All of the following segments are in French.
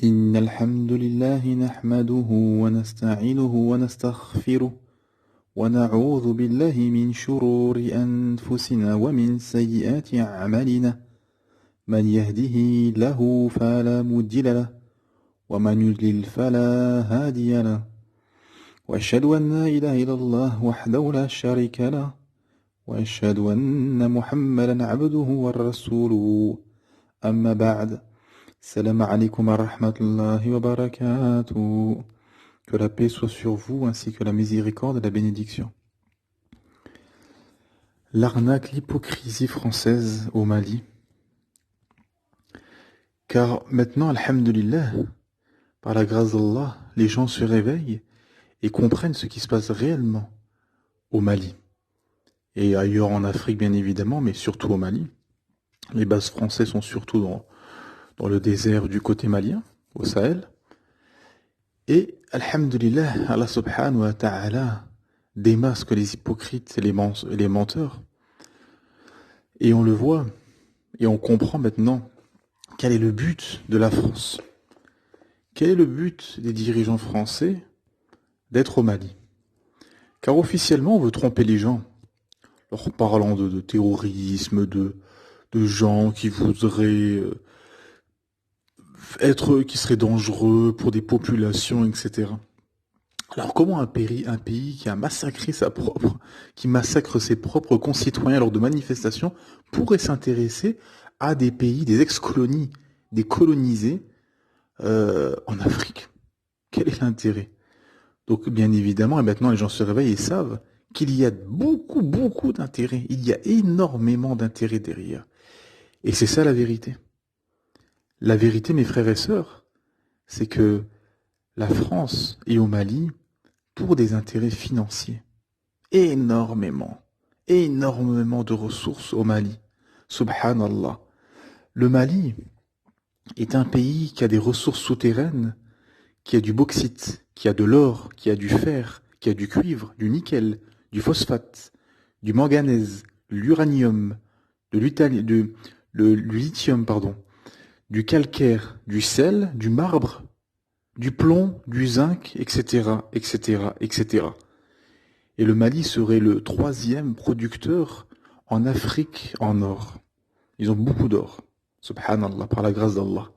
إن الحمد لله نحمده ونستعينه ونستغفره ونعوذ بالله من شرور أنفسنا ومن سيئات أعمالنا من يهده له فلا مضل له ومن يضلل فلا هادي له وأشهد أن لا إله إلا الله وحده لا شريك له وأشهد أن محمدا عبده ورسوله أما بعد Salam alaikum wa rahmatullahi wa barakatuh. Que la paix soit sur vous ainsi que la miséricorde et la bénédiction. L'arnaque, l'hypocrisie française au Mali. Car maintenant, alhamdulillah, par la grâce d'Allah, les gens se réveillent et comprennent ce qui se passe réellement au Mali. Et ailleurs en Afrique bien évidemment, mais surtout au Mali. Les bases françaises sont surtout dans le désert du côté malien, au Sahel. Et, alhamdulillah, Allah subhanahu wa ta'ala démasque les hypocrites et les menteurs. Et on le voit, et on comprend maintenant quel est le but de la France. Quel est le but des dirigeants français d'être au Mali? Car officiellement, on veut tromper les gens, leur parlant de terrorisme, de gens qui voudraient qui serait dangereux pour des populations, etc. Alors comment un pays qui a massacré qui massacre ses propres concitoyens lors de manifestations pourrait s'intéresser à des pays, des ex-colonies, des colonisés en Afrique? Quel est l'intérêt? Donc bien évidemment, et maintenant les gens se réveillent et savent qu'il y a beaucoup d'intérêt. Il y a énormément d'intérêt derrière. Et c'est ça la vérité. La vérité, mes frères et sœurs, c'est que la France est au Mali pour des intérêts financiers. Énormément de ressources au Mali. Subhanallah. Le Mali est un pays qui a des ressources souterraines, qui a du bauxite, qui a de l'or, qui a du fer, qui a du cuivre, du nickel, du phosphate, du manganèse, l'uranium, du lithium, du calcaire, du sel, du marbre, du plomb, du zinc, etc., etc. Et le Mali serait le 3e producteur en Afrique en or. Ils ont beaucoup d'or. Subhanallah, par la grâce d'Allah.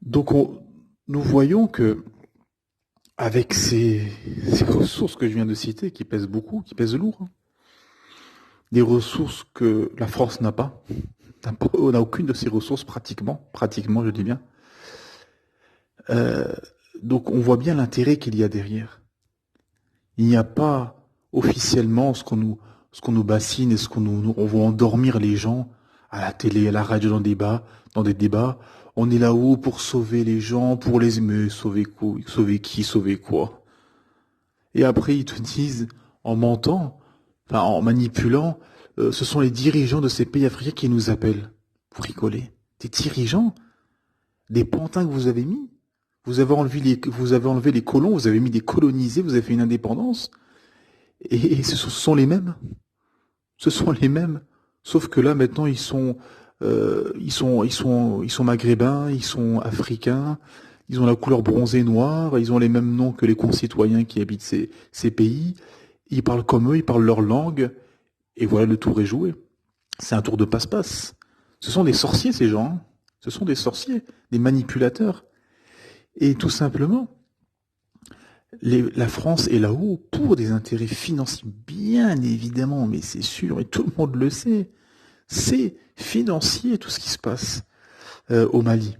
Donc nous voyons que avec ces ressources que je viens de citer, qui pèsent beaucoup, qui pèsent lourd, des ressources que la France n'a pas, on n'a aucune de ces ressources pratiquement je dis bien. Donc on voit bien l'intérêt qu'il y a derrière. Il n'y a pas officiellement ce qu'on nous bassine et on veut endormir les gens à la télé, à la radio, dans des débats. On est là-haut pour sauver les gens, pour les mais sauver qui, sauver quoi. Et après ils te disent en mentant, en manipulant. Ce sont les dirigeants de ces pays africains qui nous appellent. Vous rigolez? Des dirigeants? Des pantins que vous avez mis? Vous avez enlevé les colons, vous avez mis des colonisés, vous avez fait une indépendance. Et ce sont les mêmes. Ce sont les mêmes. Sauf que là, maintenant, ils sont maghrébins, ils sont africains, ils ont la couleur bronzée noire, ils ont les mêmes noms que les concitoyens qui habitent ces pays. Ils parlent comme eux, ils parlent leur langue. Et voilà, le tour est joué. C'est un tour de passe-passe. Ce sont des sorciers, ces gens. Hein. Ce sont des sorciers, des manipulateurs. Et tout simplement, la France est là-haut pour des intérêts financiers, bien évidemment, mais c'est sûr, et tout le monde le sait. C'est financier, tout ce qui se passe au Mali.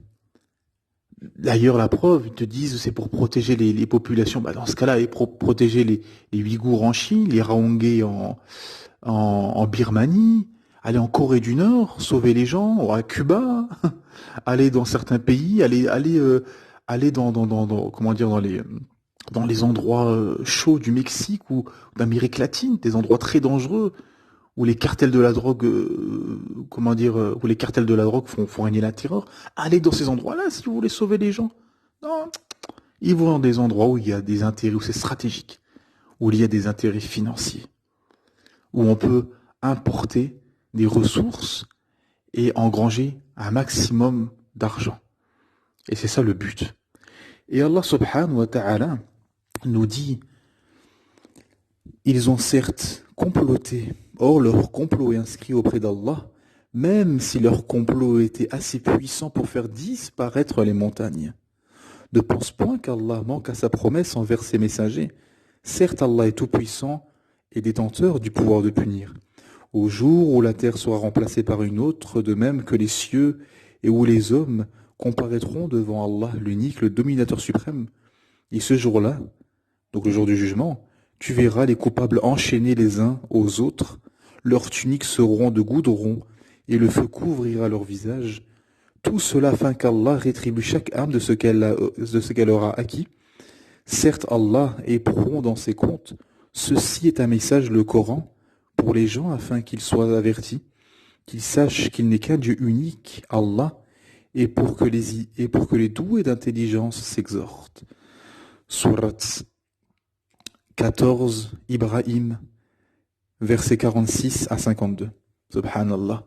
D'ailleurs, la preuve, ils te disent c'est pour protéger les populations. Dans ce cas-là, pour protéger les Ouïghours en Chine, les Raongués en Birmanie, aller en Corée du Nord, sauver les gens, à Cuba, aller dans certains pays, aller dans les endroits chauds du Mexique ou d'Amérique latine, des endroits très dangereux où les cartels de la drogue, où les cartels de la drogue font régner la terreur. Allez dans ces endroits-là si vous voulez sauver les gens. Non, ils vont dans des endroits où il y a des intérêts, où c'est stratégique, où il y a des intérêts financiers, où on peut importer des ressources et engranger un maximum d'argent. Et c'est ça le but. Et Allah subhanahu wa ta'ala nous dit, ils ont certes comploté, or leur complot est inscrit auprès d'Allah, même si leur complot était assez puissant pour faire disparaître les montagnes. Ne pense point qu'Allah manque à sa promesse envers ses messagers. Certes, Allah est tout-puissant et détenteur du pouvoir de punir. Au jour où la terre sera remplacée par une autre, de même que les cieux, et où les hommes comparaîtront devant Allah, l'unique, le dominateur suprême. Et ce jour-là, donc le jour du jugement, tu verras les coupables enchaînés les uns aux autres, leurs tuniques seront de goudron, et le feu couvrira leur visage. Tout cela afin qu'Allah rétribue chaque âme de ce qu'elle aura acquis. Certes, Allah est prompt dans ses comptes. Ceci est un message, le Coran, pour les gens afin qu'ils soient avertis, qu'ils sachent qu'il n'est qu'un Dieu unique, Allah, et pour que les doués d'intelligence s'exhortent. Surat 14, Ibrahim, versets 46 à 52. Subhanallah.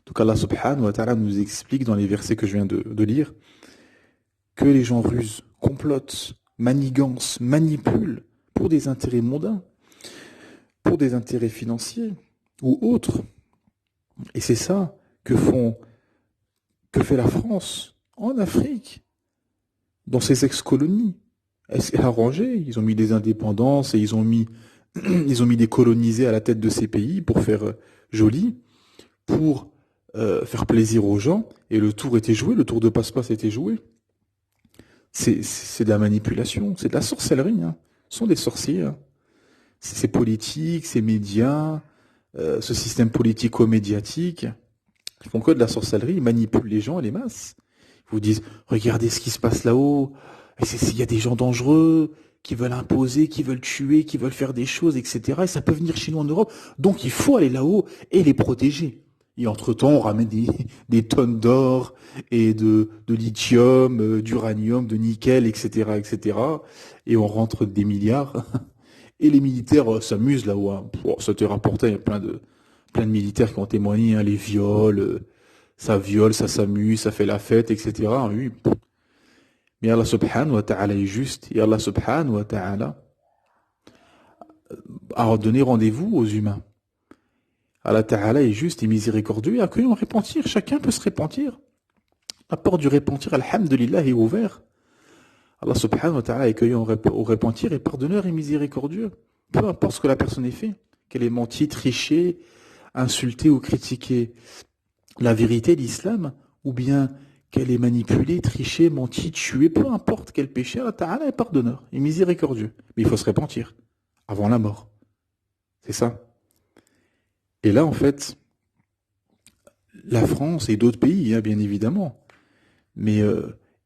Donc Allah subhanahu wa ta'ala nous explique dans les versets que je viens de lire que les gens rusent, complotent, manigancent, manipulent pour des intérêts mondains, pour des intérêts financiers ou autres. Et c'est ça que fait la France en Afrique, dans ses ex-colonies. Elle s'est arrangée, ils ont mis des indépendances et ils ont mis des colonisés à la tête de ces pays pour faire joli, pour faire plaisir aux gens, et le tour était joué, le tour de passe-passe était joué. C'est de la manipulation, c'est de la sorcellerie, hein. Ce sont des sorciers, hein. C'est politique, c'est médias, ce système politico-médiatique, ils font que de la sorcellerie, ils manipulent les gens et les masses. Ils vous disent, regardez ce qui se passe là-haut, il y a des gens dangereux, qui veulent imposer, qui veulent tuer, qui veulent faire des choses, etc. Et ça peut venir chez nous en Europe, donc il faut aller là-haut et les protéger. Et entre-temps, on ramène des tonnes d'or et de lithium, d'uranium, de nickel, etc., etc. Et on rentre des milliards. Et les militaires s'amusent là-haut, hein. Ça t'est rapporté, il y a plein de militaires qui ont témoigné, hein, les viols, ça viole, ça s'amuse, ça fait la fête, etc. Oui. Mais Allah subhanahu wa ta'ala est juste, et Allah subhanahu wa ta'ala a donné rendez-vous aux humains. Allah ta'ala est juste et miséricordieux, et accueillant repentir, chacun peut se repentir. La porte du repentir, alhamdulillah, est ouverte. Allah subhanahu wa ta'ala est accueillant au repentir et pardonneur et miséricordieux. Peu importe ce que la personne ait fait, qu'elle ait menti, triché, insulté ou critiqué la vérité de l'islam, ou bien qu'elle ait manipulé, triché, menti, tué, peu importe quel péché, Allah ta'ala est pardonneur et miséricordieux. Mais il faut se repentir avant la mort. C'est ça. Et là, en fait, la France et d'autres pays, hein, bien évidemment, mais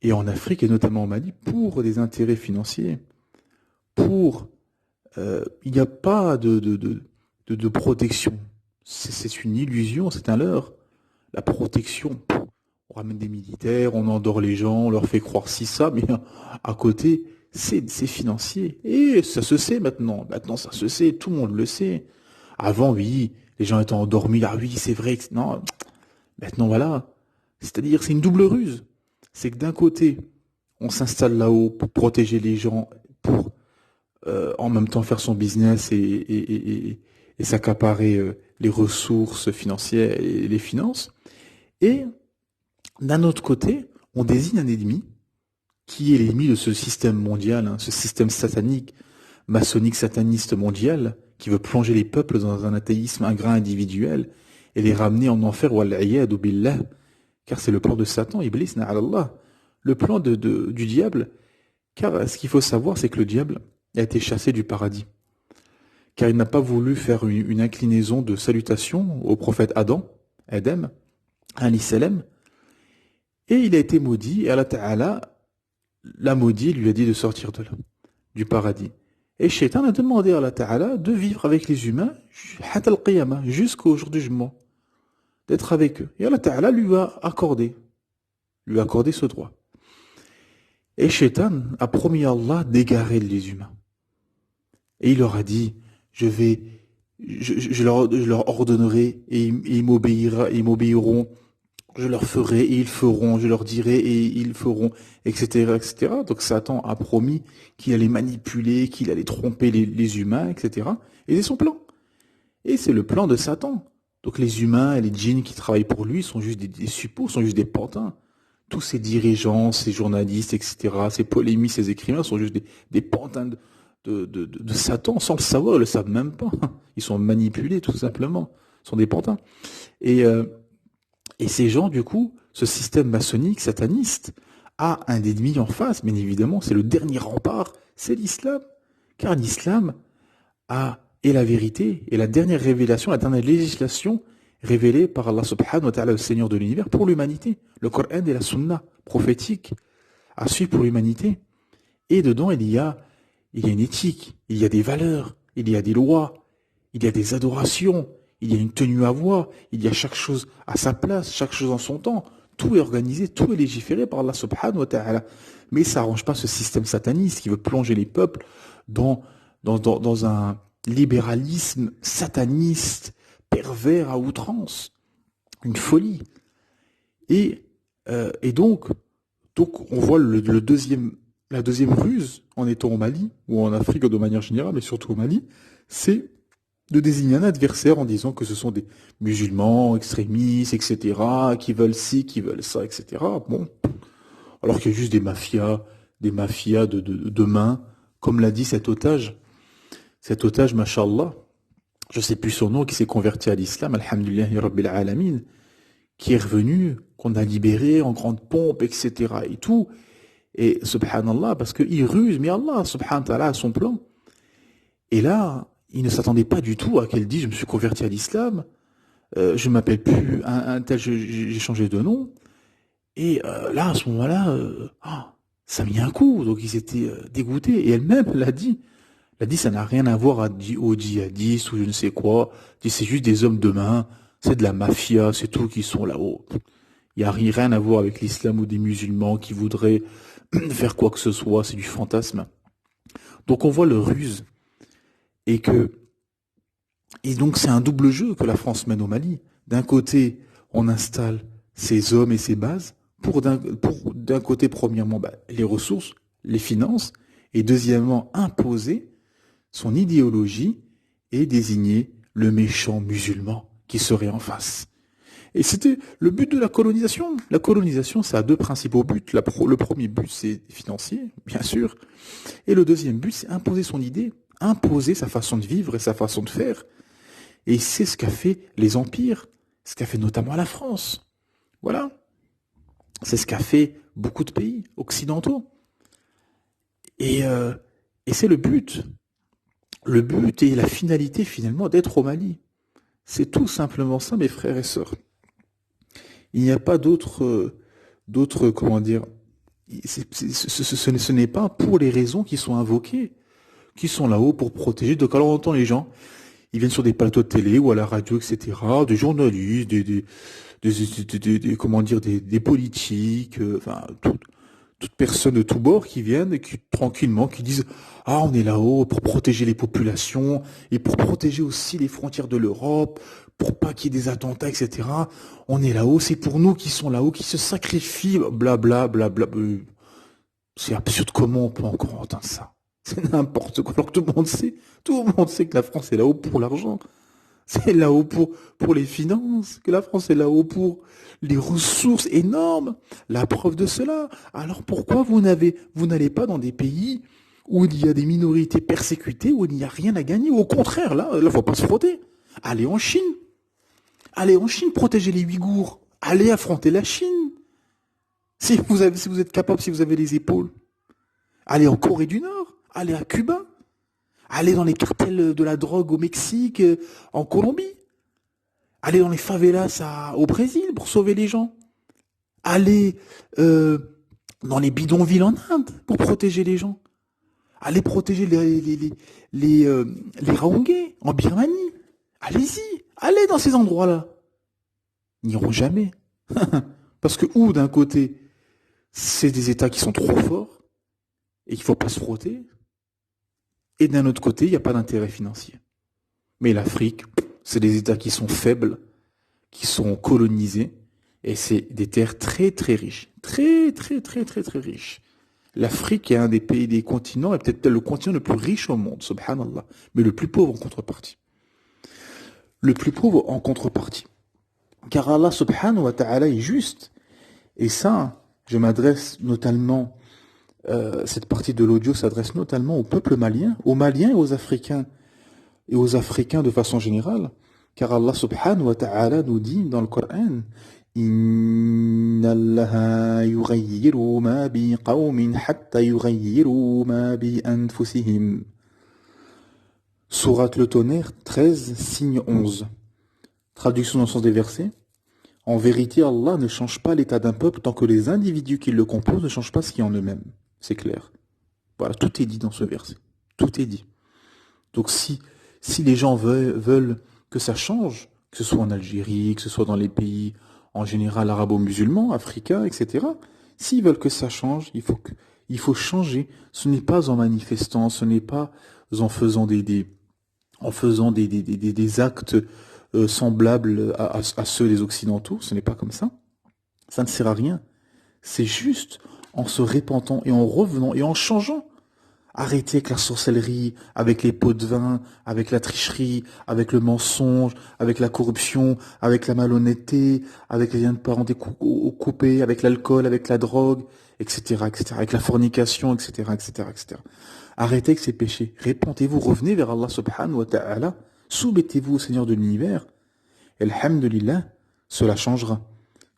et en Afrique et notamment au Mali, pour des intérêts financiers, il n'y a pas de protection. C'est une illusion, c'est un leurre. La protection, on ramène des militaires, on endort les gens, on leur fait croire ci, ça, mais à côté, c'est financier. Et ça se sait maintenant. Maintenant, ça se sait, tout le monde le sait. Avant, oui, les gens étaient endormis. Ah oui, c'est vrai. Non, maintenant, voilà. C'est-à-dire, c'est une double ruse. C'est que d'un côté, on s'installe là-haut pour protéger les gens, pour en même temps faire son business et s'accaparer les ressources financières et les finances. Et d'un autre côté, on désigne un ennemi qui est l'ennemi de ce système mondial, hein, ce système satanique, maçonnique sataniste mondial, qui veut plonger les peuples dans un athéisme ingrat individuel et les ramener en enfer, wal'iyadu billah, car c'est le plan de Satan, Iblis, na'alallah, le plan du diable, car ce qu'il faut savoir, c'est que le diable a été chassé du paradis, car il n'a pas voulu faire une inclinaison de salutation au prophète Adam, alayhi salam, et il a été maudit, et Allah Ta'ala l'a maudit, lui a dit de sortir de là, du paradis. Et Shaitan a demandé à Allah Ta'ala de vivre avec les humains jusqu'au jour du jugement, d'être avec eux. Et Allah Ta'ala lui a accordé ce droit. Et Shaitan a promis à Allah d'égarer les humains. Et il leur a dit, je leur ordonnerai et ils m'obéiront je leur ferai et ils feront, je leur dirai et ils feront, etc., etc. Donc Satan a promis qu'il allait manipuler, qu'il allait tromper les humains, etc. Et c'est son plan. Et c'est le plan de Satan. Donc les humains et les djinns qui travaillent pour lui sont juste des suppôts, sont juste des pantins. Tous ces dirigeants, ces journalistes, etc., ces polémistes, ces écrivains sont juste des pantins de Satan, sans le savoir, ils le savent même pas. Ils sont manipulés, tout simplement. Ils sont des pantins. Et, euh, et ces gens, du coup, ce système maçonnique, sataniste, a un ennemi en face, bien évidemment, c'est le dernier rempart, c'est l'islam. Car l'islam est la vérité, et la dernière révélation, la dernière législation révélée par Allah subhanahu wa ta'ala, le Seigneur de l'univers, pour l'humanité. Le Coran et la Sunna prophétique à suivre pour l'humanité. Et dedans, il y a une éthique, il y a des valeurs, il y a des lois, il y a des adorations, il y a une tenue à voir, il y a chaque chose à sa place, chaque chose en son temps. Tout est organisé, tout est légiféré par Allah subhanahu wa ta'ala. Mais ça n'arrange pas ce système sataniste qui veut plonger les peuples dans, dans un libéralisme sataniste, pervers à outrance, une folie. Et, donc on voit la deuxième ruse en étant au Mali, ou en Afrique de manière générale, mais surtout au Mali, c'est de désigner un adversaire en disant que ce sont des musulmans, extrémistes, etc., qui veulent ci, qui veulent ça, etc. Bon, alors qu'il y a juste des mafias de main, comme l'a dit cet otage, mashallah, je sais plus son nom, qui s'est converti à l'islam, alhamdulillahi rabbil alamin, qui est revenu, qu'on a libéré en grande pompe, etc. et tout. Et subhanallah, parce qu'il ruse, mais Allah, subhanahu wa ta'ala, a son plan. Et là, il ne s'attendait pas du tout à qu'elle dise, je me suis converti à l'islam, je m'appelle plus un tel, j'ai changé de nom. Et là, à ce moment-là, ça a mis un coup. Donc ils étaient dégoûtés. Et elle-même l'a dit. Elle a dit, ça n'a rien à voir aux djihadistes ou je ne sais quoi. Elle dit, c'est juste des hommes de main, c'est de la mafia, c'est tout qui sont là-haut. Il n'y a rien à voir avec l'islam ou des musulmans qui voudraient faire quoi que ce soit, c'est du fantasme. Donc on voit le ruse et que et donc c'est un double jeu que la France mène au Mali. D'un côté, on installe ses hommes et ses bases pour d'un côté premièrement les ressources, les finances et deuxièmement imposer son idéologie et désigner le méchant musulman qui serait en face. Et c'était le but de la colonisation. La colonisation, ça a deux principaux buts. Le premier but, c'est financier, bien sûr. Et le deuxième but, c'est imposer son idée, imposer sa façon de vivre et sa façon de faire. Et c'est ce qu'a fait les empires, ce qu'a fait notamment la France. Voilà. C'est ce qu'a fait beaucoup de pays occidentaux. Et, euh, et c'est le but. Le but et la finalité, finalement, d'être au Mali. C'est tout simplement ça, mes frères et sœurs. Il n'y a pas comment dire, ce n'est pas pour les raisons qui sont invoquées, qui sont là-haut pour protéger. Donc alors on entend les gens, ils viennent sur des plateaux de télé ou à la radio, etc., des journalistes, comment dire, des politiques, enfin, toute personne de tous bords qui viennent et qui tranquillement qui disent ah on est là-haut pour protéger les populations et pour protéger aussi les frontières de l'Europe pour pas qu'il y ait des attentats, etc. On est là-haut, c'est pour nous qui sont là-haut, qui se sacrifient, blabla, blabla. C'est absurde, comment on peut encore entendre ça? C'est n'importe quoi. Alors tout le monde sait que la France est là-haut pour l'argent. C'est là-haut pour les finances, que la France est là-haut pour les ressources énormes. La preuve de cela. Alors pourquoi vous n'allez pas dans des pays où il y a des minorités persécutées, où il n'y a rien à gagner? Au contraire, là, faut pas se frotter. Allez en Chine. Allez en Chine, protéger les Ouïghours. Allez affronter la Chine. Si vous êtes capable, si vous avez les épaules. Allez en Corée du Nord. Allez à Cuba. Allez dans les cartels de la drogue au Mexique, en Colombie. Allez dans les favelas au Brésil pour sauver les gens. Allez dans les bidonvilles en Inde pour protéger les gens. Allez protéger les Rohingyas en Birmanie. Allez-y. Allez dans ces endroits-là. Ils n'iront jamais. Parce que ou d'un côté, c'est des États qui sont trop forts et qu'il ne faut pas se frotter. Et d'un autre côté, il n'y a pas d'intérêt financier. Mais l'Afrique, c'est des États qui sont faibles, qui sont colonisés Et c'est des terres très très riches. Très très très très très riches. L'Afrique est un des pays, des continents, et peut-être le continent le plus riche au monde, subhanallah. Mais le plus pauvre en contrepartie. Le plus pauvre en contrepartie. Car Allah subhanahu wa ta'ala est juste. Et ça, je m'adresse notamment, cette partie de l'audio s'adresse notamment au peuple malien, aux Maliens et aux Africains de façon générale. Car Allah subhanahu wa ta'ala nous dit dans le Coran, Inna Allaha yughayyiru ma bi qawmin hatta yughayyiru ma bi anfusihim. Sourate le Tonnerre 13, signe 11. Traduction dans le sens des versets. En vérité, Allah ne change pas l'état d'un peuple tant que les individus qui le composent ne changent pas ce qui est en eux-mêmes. C'est clair. Voilà, tout est dit dans ce verset. Tout est dit. Donc si les gens veulent que ça change, que ce soit en Algérie, que ce soit dans les pays en général arabo-musulmans, africains, etc., s'ils veulent que ça change, il faut changer. Ce n'est pas en manifestant, ce n'est pas en faisant des actes semblables à ceux des Occidentaux. Ce n'est pas comme ça. Ça ne sert à rien. C'est juste en se repentant et en revenant et en changeant. Arrêtez avec la sorcellerie, avec les pots de vin, avec la tricherie, avec le mensonge, avec la corruption, avec la malhonnêteté, avec les liens de parenté coupés, avec l'alcool, avec la drogue, etc., etc., avec la fornication, etc., etc., etc. Arrêtez avec ces péchés. Répentez-vous, revenez vers Allah subhanahu wa ta'ala, soumettez-vous au Seigneur de l'univers, et alhamdulillah, cela changera.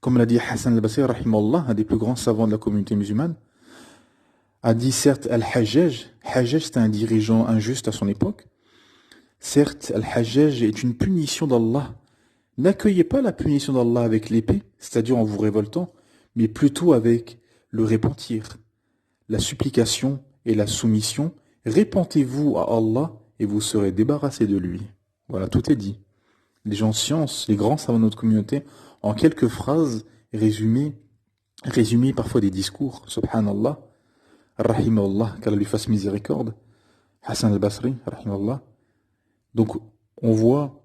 Comme l'a dit Hassan al-Basri, rahimahullah, un des plus grands savants de la communauté musulmane, a dit certes Al-Hajjaj c'était un dirigeant injuste à son époque, certes Al-Hajjaj est une punition d'Allah. N'accueillez pas la punition d'Allah avec l'épée, c'est-à-dire en vous révoltant, mais plutôt avec le repentir, la supplication et la soumission. Répentez-vous à Allah et vous serez débarrassé de lui. Voilà, tout est dit. Les gens science, les grands savants de notre communauté, en quelques phrases résumées parfois des discours, subhanallah, rahimahullah, qu'Allah lui fasse miséricorde, Hassan al-Basri, rahimahullah. Donc, on voit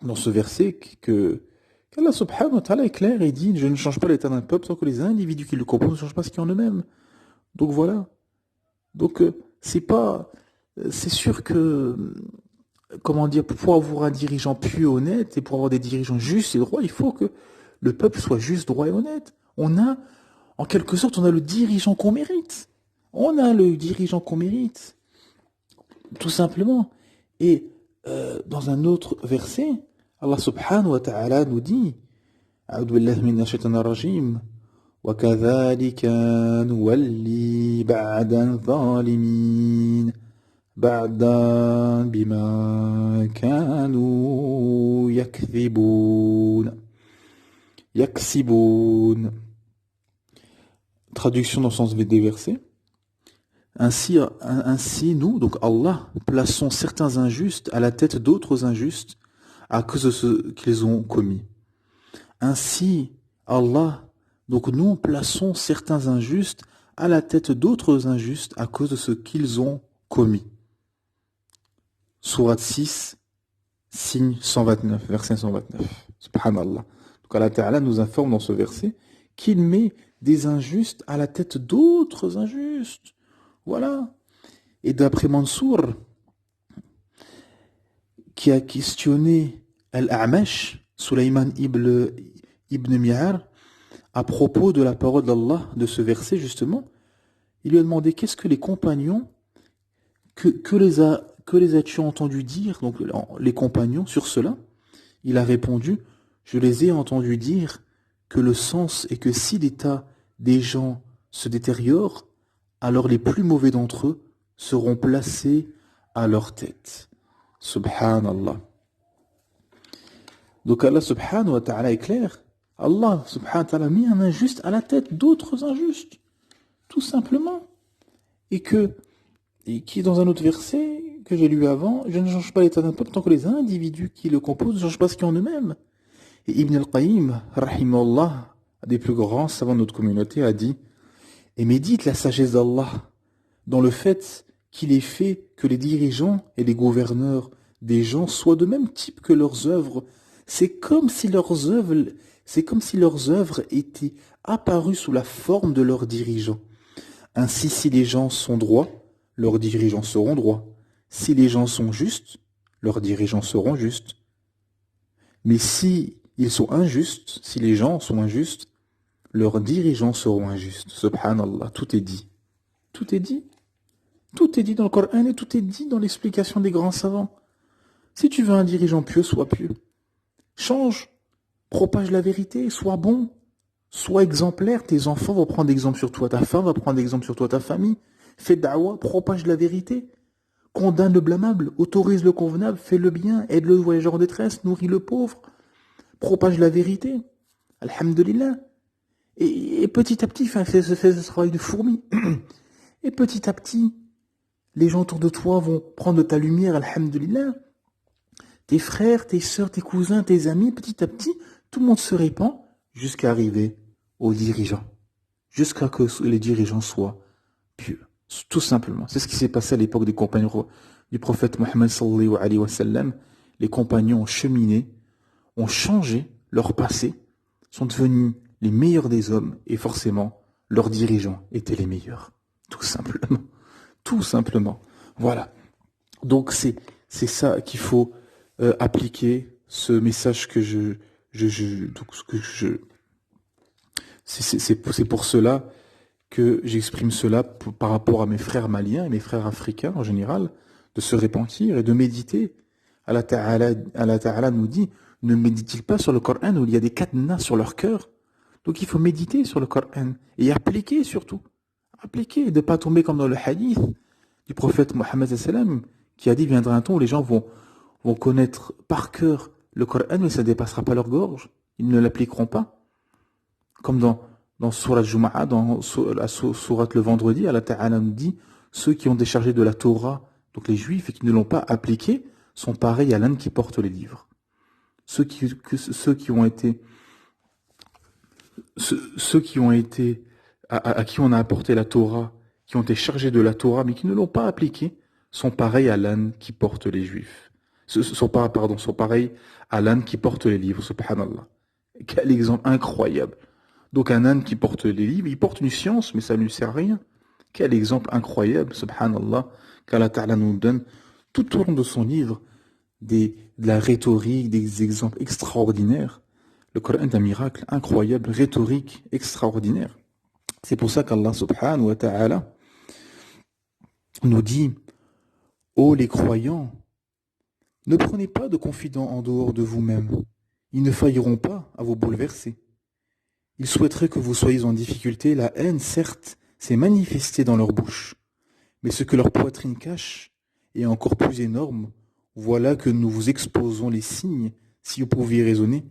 dans ce verset qu'Allah subhanahu wa ta'ala est clair et dit, je ne change pas l'état d'un peuple sans que les individus qui le composent ne changent pas ce qui est en eux-mêmes. Donc voilà. Donc, c'est sûr que, comment dire, pour pouvoir avoir un dirigeant pieux, honnête, et pour avoir des dirigeants justes et droits, il faut que le peuple soit juste, droit et honnête. En quelque sorte, on a le dirigeant qu'on mérite. On a le dirigeant qu'on mérite, tout simplement. Et dans un autre verset, Allah subhanahu wa ta'ala nous dit, A'udhu billahi minash shaitanir rajim, wa kadhalika nuwalli ba'dan zalimin, ba'dan bima kanu yaksiboun. Traduction dans le sens des versets. Ainsi, nous, donc Allah, plaçons certains injustes à la tête d'autres injustes à cause de ce qu'ils ont commis. Ainsi, Allah, donc nous plaçons certains injustes à la tête d'autres injustes à cause de ce qu'ils ont commis. Sourate 6, signe 129, verset 129. Subhanallah. Donc Allah Ta'ala nous informe dans ce verset qu'il met des injustes à la tête d'autres injustes. Voilà. Et d'après Mansour, qui a questionné Al-A'mash, Sulayman ibn Mi'ar, à propos de la parole d'Allah, de ce verset justement, il lui a demandé qu'est-ce que les compagnons, que les as-tu entendus dire, donc les compagnons, sur cela? Il a répondu, je les ai entendus dire que le sens est que si l'état des gens se détériore, alors les plus mauvais d'entre eux seront placés à leur tête. Subhanallah. Donc Allah subhanahu wa ta'ala est clair. Allah subhanahu wa ta'ala a mis un injuste à la tête d'autres injustes. Tout simplement. Et qui est dans un autre verset que j'ai lu avant, je ne change pas l'état d'un peuple tant que les individus qui le composent ne changent pas ce qui est en eux-mêmes. Et Ibn al-Qayyim, rahimahullah, un des plus grands savants de notre communauté, a dit et médite la sagesse d'Allah dans le fait qu'il ait fait que les dirigeants et les gouverneurs des gens soient de même type que leurs œuvres. C'est comme si leurs œuvres C'est comme si leurs œuvres étaient apparues sous la forme de leurs dirigeants. Ainsi, si les gens sont droits, leurs dirigeants seront droits. Si les gens sont justes, leurs dirigeants seront justes. Mais si ils sont injustes, si les gens sont injustes, leurs dirigeants seront injustes. Subhanallah, tout est dit. Tout est dit. Tout est dit dans le Coran et tout est dit dans l'explication des grands savants. Si tu veux un dirigeant pieux, sois pieux. Change, propage la vérité, sois bon, sois exemplaire. Tes enfants vont prendre exemple sur toi, ta femme va prendre exemple sur toi, ta famille. Fais da'wah, propage la vérité. Condamne le blâmable, autorise le convenable, fais le bien, aide le voyageur en détresse, nourris le pauvre. Propage la vérité. Alhamdulillah. Et petit à petit, fais ce travail de fourmi. Et petit à petit, les gens autour de toi vont prendre de ta lumière, alhamdulillah. Tes frères, tes sœurs, tes cousins, tes amis, petit à petit, tout le monde se répand jusqu'à arriver aux dirigeants. Jusqu'à que les dirigeants soient pieux. Tout simplement. C'est ce qui s'est passé à l'époque des compagnons du prophète Mohammed sallallahu alayhi wa sallam. Les compagnons ont cheminé, ont changé leur passé, sont devenus les meilleurs des hommes et forcément, leurs dirigeants étaient les meilleurs. Tout simplement. Tout simplement. Voilà. Donc c'est ça qu'il faut appliquer, ce message que c'est pour cela que j'exprime cela par rapport à mes frères maliens et mes frères africains en général, de se repentir et de méditer. Allah Ta'ala nous dit, ne médite-t-il pas sur le Coran où il y a des cadenas sur leur cœur? Donc il faut méditer sur le Coran et appliquer surtout. Appliquer et de ne pas tomber comme dans le hadith du prophète Mohammed sallam qui a dit, viendra un temps où les gens vont connaître par cœur le Coran mais ça ne dépassera pas leur gorge. Ils ne l'appliqueront pas. Comme dans Surat Juma'a, dans la Surat le vendredi, Allah Ta'ala nous dit, ceux qui ont déchargé de la Torah, donc les juifs, et qui ne l'ont pas appliquée, sont pareils à l'âne qui porte les livres. Ceux qui ont été à qui on a apporté la Torah, qui ont été chargés de la Torah, mais qui ne l'ont pas appliquée, sont pareils à l'âne qui porte les juifs. Sont pareils à l'âne qui porte les livres, subhanallah. Quel exemple incroyable. Donc un âne qui porte les livres, il porte une science, mais ça ne lui sert à rien. Quel exemple incroyable, subhanallah, qu'Allah Ta'ala nous donne tout au long de son livre, de la rhétorique, des exemples extraordinaires. Le Coran est un miracle incroyable, rhétorique extraordinaire. C'est pour ça qu'Allah subhanahu wa ta'ala nous dit, ô les croyants, ne prenez pas de confidents en dehors de vous-même. Ils ne failliront pas à vous bouleverser. Ils souhaiteraient que vous soyez en difficulté. La haine, certes, s'est manifestée dans leur bouche. Mais ce que leur poitrine cache est encore plus énorme. Voilà que nous vous exposons les signes, si vous pouviez raisonner.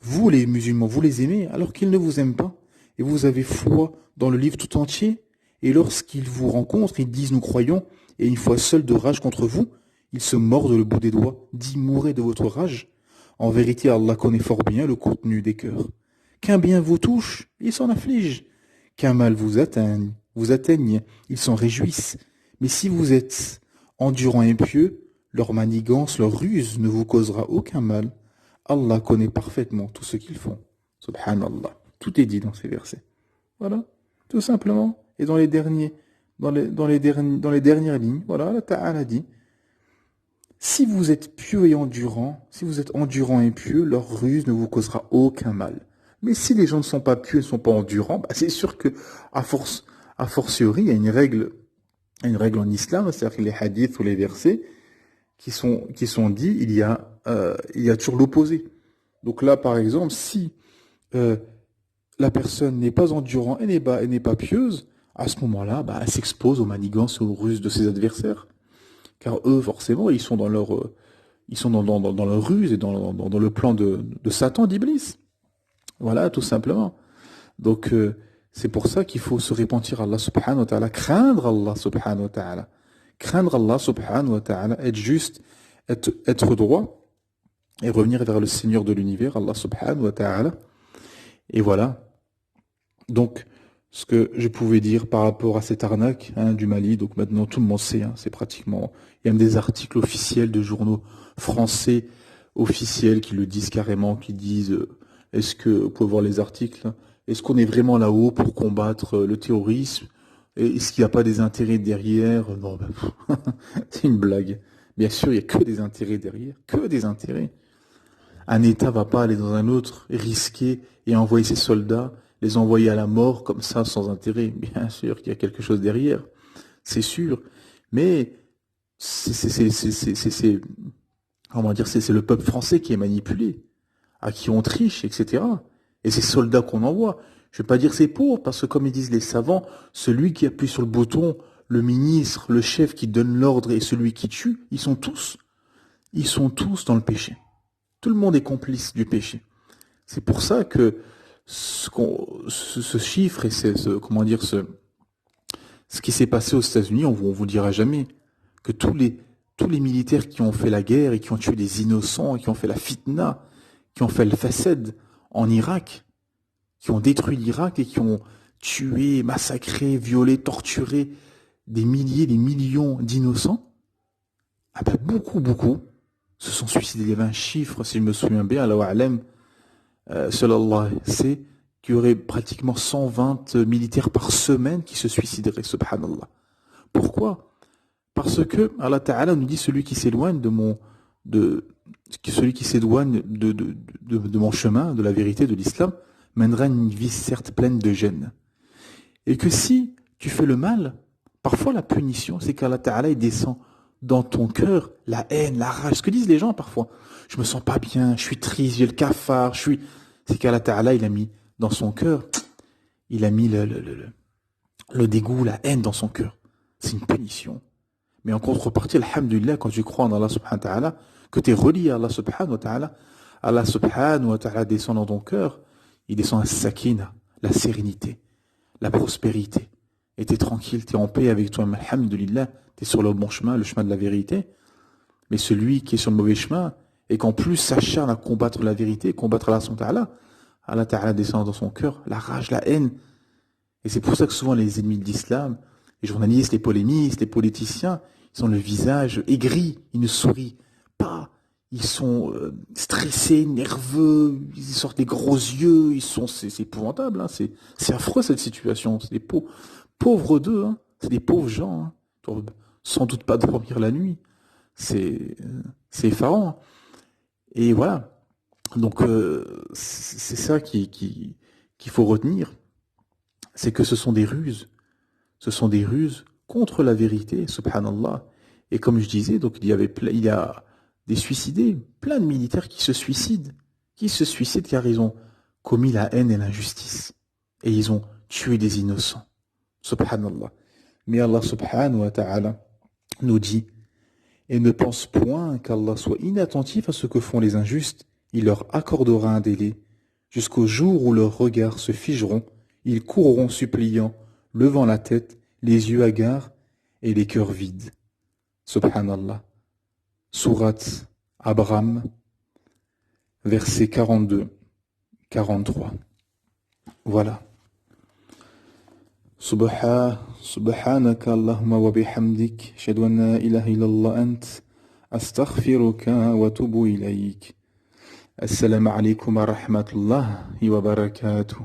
Vous, les musulmans, vous les aimez alors qu'ils ne vous aiment pas. Et vous avez foi dans le livre tout entier. Et lorsqu'ils vous rencontrent, ils disent nous croyons. Et une fois seuls de rage contre vous, ils se mordent le bout des doigts. Dit mourrez de votre rage. En vérité, Allah connaît fort bien le contenu des cœurs. Qu'un bien vous touche, ils s'en affligent. Qu'un mal vous atteigne, ils s'en réjouissent. Mais si vous êtes endurant et pieux, leur manigance, leur ruse ne vous causera aucun mal. Allah connaît parfaitement tout ce qu'ils font. Subhanallah. Tout est dit dans ces versets. Voilà, tout simplement. Et dans les dernières lignes, voilà, Allah Ta'ala dit, si vous êtes pieux et endurant, si vous êtes endurant et pieux, leur ruse ne vous causera aucun mal. Mais si les gens ne sont pas pieux et ne sont pas endurants, bah c'est sûr que, a fortiori, il y a une règle en islam, c'est-à-dire que les hadiths ou les versets qui sont dits, il y a toujours l'opposé. Donc là, par exemple, si la personne n'est pas endurant et n'est pas pieuse, à ce moment-là, bah, elle s'expose aux manigances et aux ruses de ses adversaires. Car eux, forcément, ils sont dans leur ruse et dans le plan de Satan, d'Iblis. Voilà, tout simplement. Donc, c'est pour ça qu'il faut se repentir à Allah subhanahu wa ta'ala, craindre Allah subhanahu wa ta'ala. Craindre Allah subhanahu wa ta'ala, être juste, être droit, et revenir vers le Seigneur de l'univers, Allah subhanahu wa ta'ala. Et voilà. Donc, ce que je pouvais dire par rapport à cette arnaque du Mali, donc maintenant tout le monde sait, c'est pratiquement... Il y a même des articles officiels de journaux français officiels qui le disent carrément, qui disent Est-ce que, vous pouvez voir les articles, est-ce qu'on est vraiment là-haut pour combattre le terrorisme? Et est-ce qu'il n'y a pas des intérêts derrière? Non, ben, c'est une blague. Bien sûr, il n'y a que des intérêts derrière, que des intérêts. Un État va pas aller dans un autre, risquer et envoyer ses soldats, les envoyer à la mort comme ça, sans intérêt. Bien sûr qu'il y a quelque chose derrière, c'est sûr. Mais comment dire, c'est le peuple français qui est manipulé, à qui on triche, etc. Et ces soldats qu'on envoie, je vais pas dire c'est pauvre, parce que comme ils disent les savants, celui qui appuie sur le bouton, le ministre, le chef qui donne l'ordre et celui qui tue, ils sont tous dans le péché. Tout le monde est complice du péché. C'est pour ça que ce chiffre et comment dire, ce qui s'est passé aux États-Unis, on vous dira jamais que tous les militaires qui ont fait la guerre et qui ont tué des innocents, qui ont fait la fitna, qui ont fait le fasad en Irak, qui ont détruit l'Irak et qui ont tué, massacré, violé, torturé des milliers, des millions d'innocents, ah ben beaucoup se sont suicidés. Il y avait un chiffre, si je me souviens bien, Allahu A'lam, sallallahu, c'est qu'il y aurait pratiquement 120 militaires par semaine qui se suicideraient, subhanallah. Pourquoi? Parce que Allah Ta'ala nous dit celui qui s'éloigne celui qui s'éloigne de mon chemin, de la vérité, de l'islam, mènera une vie certes pleine de gêne. Et que si tu fais le mal, parfois la punition, c'est qu'Allah Ta'ala il descend dans ton cœur la haine, la rage. Ce que disent les gens parfois. Je me sens pas bien, je suis triste, j'ai le cafard, c'est qu'Allah Ta'ala il a mis dans son cœur, il a mis le dégoût, la haine dans son cœur. C'est une punition. Mais en contrepartie, alhamdulillah, quand tu crois en Allah subhanahu wa ta'ala, que tu es relié à Allah subhanahu wa ta'ala descend dans ton cœur, il descend la sakina, la sérénité, la prospérité. Et tu es tranquille, tu es en paix avec toi-même, alhamdulillah, tu es sur le bon chemin, le chemin de la vérité. Mais celui qui est sur le mauvais chemin, et qu'en plus s'acharne à combattre la vérité, combattre Allah subhanahu wa ta'ala, Allah ta'ala descend dans son cœur, la rage, la haine. Et c'est pour ça que souvent les ennemis de l'islam, les journalistes, les polémistes, les politiciens, ils ont le visage aigri, ils ne sourient pas, ils sont stressés, nerveux, ils sortent des gros yeux, c'est épouvantable, hein, c'est affreux cette situation, c'est des pauvres d'eux, hein, c'est des pauvres gens, hein, ils doivent sans doute pas dormir la nuit, c'est effarant. Et voilà, donc c'est ça qu'il faut retenir, c'est que ce sont des ruses. Ce sont des ruses contre la vérité, subhanallah. Et comme je disais, donc il y a des suicidés, plein de militaires qui se suicident, car ils ont commis la haine et l'injustice. Et ils ont tué des innocents. Subhanallah. Mais Allah subhanahu wa ta'ala nous dit, et ne pense point qu'Allah soit inattentif à ce que font les injustes, il leur accordera un délai, jusqu'au jour où leurs regards se figeront, ils courront suppliants, levant la tête, les yeux hagards et les cœurs vides. Subhanallah. Sourate Abraham, versets 42, 43. Voilà. Subhanaka Allahumma wa bihamdik, ashhadu an la ilaha illallah ant, astaghfiruka wa atubu ilayk. Assalamu alaikum wa rahmatullahi wa barakatuh.